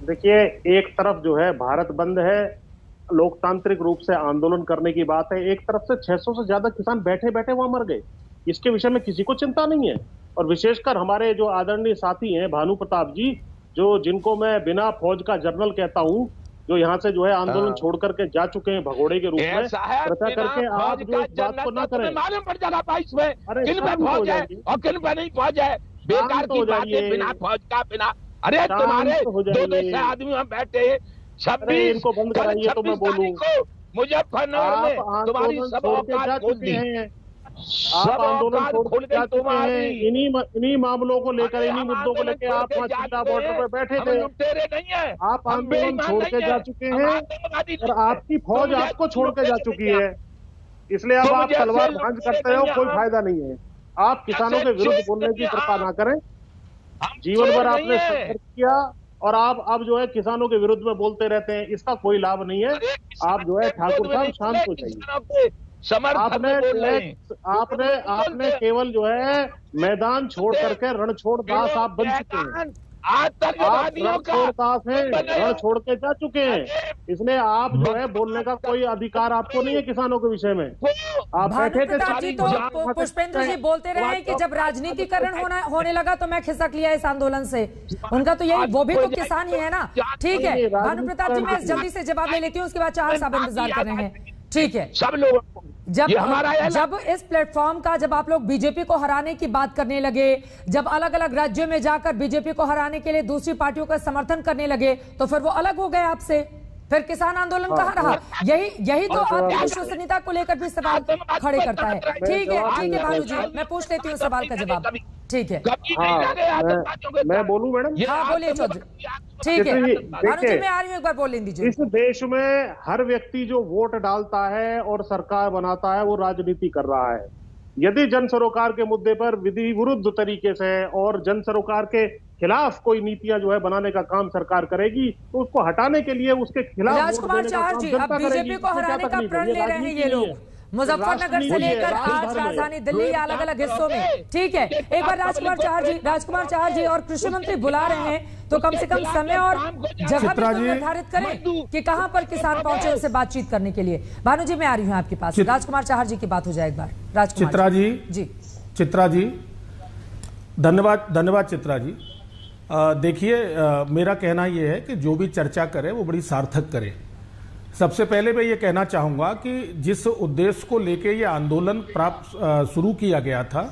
देखिए, एक तरफ जो है भारत बंद है, लोकतांत्रिक रूप से आंदोलन करने की बात है, एक तरफ से 600 से ज्यादा किसान बैठे बैठे वहां मर गए। इसके विषय में किसी को चिंता नहीं है। और विशेषकर हमारे जो आदरणीय साथी हैं भानु प्रताप जी, जो जिनको मैं बिना फौज का जनरल कहता हूं, जो यहाँ से जो है आंदोलन छोड़ करके जा चुके हैं भगोड़े के रूप में, कृपया करके आप जो इस बात को ना करें। मालूम पड़ जाना था इसमें अरे किन पे फौज है और किन पे नहीं फौज है। बेकार की बातें, बिना फौज का, बिना, अरे तुम्हारे दो देश से आदमी हम बैठे 26 इनको बंद कराइए तो मैं बोलूं। मुजफ्फरनगर में तुम्हारी सब औकात खोल दी, आप आंदोलन छोड़ के जा चुके हैं। इन्हीं मामलों को लेकर, इन्हीं मुद्दों को लेकर आप वहाँ चिल्ला बॉर्डर पर बैठे थे। आप आंदोलन छोड़ के जा चुके हैं और आपकी फौज आपको छोड़ के जा चुकी है। इसलिए अब आप तलवार भांज करते हो, कोई फायदा नहीं है। आप किसानों के विरुद्ध बोलने की कृपा ना करें। जीवन भर आपने संघर्ष किया और आप अब जो है किसानों के विरुद्ध में बोलते रहते हैं, इसका कोई लाभ नहीं है। आप जो है ठाकुर साहब शांत हो जाइए। आपने केवल जो है मैदान छोड़ करके रणछोड़ दास आप बन चुके हैं। आप रणछोड़ दास हैं, रण छोड़ के जा चुके हैं। इसलिए आप जो है बोलने का कोई अधिकार आपको नहीं है किसानों के विषय में। आप बैठे थे तो पुष्पेंद्र जी बोलते रहे कि जब राजनीतिकरण होने लगा तो मैं खिसक लिया इस आंदोलन से। उनका तो यही, वो भी तो किसान ही है ना। ठीक है भानु प्रताप जी, मैं जल्दी से जवाब ले लेती हूँ, उसके बाद चाहर साहब इंतजार कर रहे हैं। ठीक है, सब लोगों को जब इस प्लेटफॉर्म का, जब आप लोग बीजेपी को हराने की बात करने लगे, जब अलग अलग राज्यों में जाकर बीजेपी को हराने के लिए दूसरी पार्टियों का समर्थन करने लगे, तो फिर वो अलग हो गए आपसे। फिर किसान आंदोलन कहाँ रहा? यही तो आपकी विश्वसनीयता को लेकर भी सवाल खड़े करता है। ठीक है भानु जी, मैं पूछ लेती हूँ सवाल का जवाब। ठीक है, मैं बोलूं मैडम? हाँ बोलिए चौधरी। ठीक है भानु जी, मैं आ रही हूँ, एक बार बोल दीजिए। इस देश में हर व्यक्ति जो वोट डालता है और सरकार बनाता है वो राजनीति कर रहा है। यदि जन सरोकार के मुद्दे पर विधि विरुद्ध तरीके से और जन सरोकार के खिलाफ कोई नीतियां जो है बनाने का काम सरकार करेगी, तो उसको हटाने के लिए उसके खिलाफ राजकुमार चाहर जी, अब बीजेपी को हराने का प्रण ले रहे हैं ये लोग, मुजफ्फरनगर से लेकर आज राजधानी दिल्ली या अलग अलग हिस्सों में। ठीक है, एक बार राजकुमार चाहर जी और कृषि मंत्री बुला रहे हैं, तो कम से कम समय और जगह भी निर्धारित करें कि कहां पर किसान पहुंचे उनसे बातचीत करने के लिए। भानु जी, मैं आ रही हूं आपके पास। राजकुमार चाहर जी की बात हो जाए एक बार। राजकुमार चित्रा जी, धन्यवाद चित्रा जी। देखिए, मेरा कहना यह है कि जो भी चर्चा करे वो बड़ी सार्थक करे। सबसे पहले मैं ये कहना चाहूंगा कि जिस उद्देश्य को लेके ये आंदोलन शुरू किया गया था,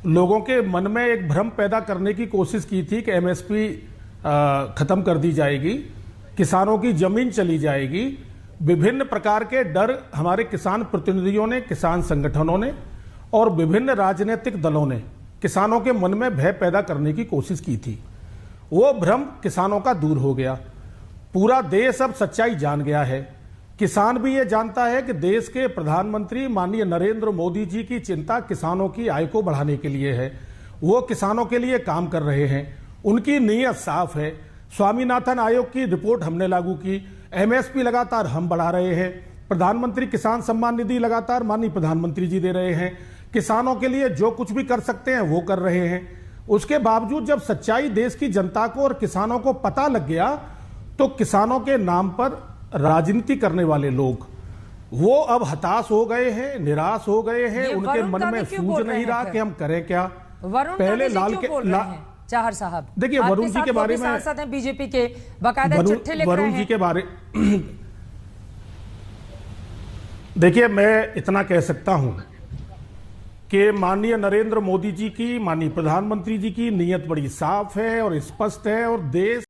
लोगों के मन में एक भ्रम पैदा करने की कोशिश की थी कि एमएसपी खत्म कर दी जाएगी, किसानों की जमीन चली जाएगी। विभिन्न प्रकार के डर हमारे किसान प्रतिनिधियों ने, किसान संगठनों ने और विभिन्न राजनीतिक दलों ने किसानों के मन में भय पैदा करने की कोशिश की थी। वो भ्रम किसानों का दूर हो गया। पूरा देश अब सच्चाई जान गया है। किसान भी ये जानता है कि देश के प्रधानमंत्री माननीय नरेंद्र मोदी जी की चिंता किसानों की आय को बढ़ाने के लिए है। वो किसानों के लिए काम कर रहे हैं, उनकी नीयत साफ है। स्वामीनाथन आयोग की रिपोर्ट हमने लागू की, एमएसपी लगातार हम बढ़ा रहे हैं, प्रधानमंत्री किसान सम्मान निधि लगातार माननीय प्रधानमंत्री जी दे रहे हैं। किसानों के लिए जो कुछ भी कर सकते हैं वो कर रहे हैं। उसके बावजूद जब सच्चाई देश की जनता को और किसानों को पता लग गया, तो किसानों के नाम पर राजनीति करने वाले लोग वो अब हताश हो गए हैं, निराश हो गए हैं। उनके मन में सूझ नहीं रहा कि हम करें क्या। पहले चाहर साहब, देखिए वरुण जी के बारे में, सांसद हैं बीजेपी के, बाकायदा चिट्ठी लिख रहे हैं। वरुण जी के बारे देखिए, मैं इतना कह सकता हूं कि माननीय नरेंद्र मोदी जी की, माननीय प्रधानमंत्री जी की नीयत बड़ी साफ है और स्पष्ट है और देश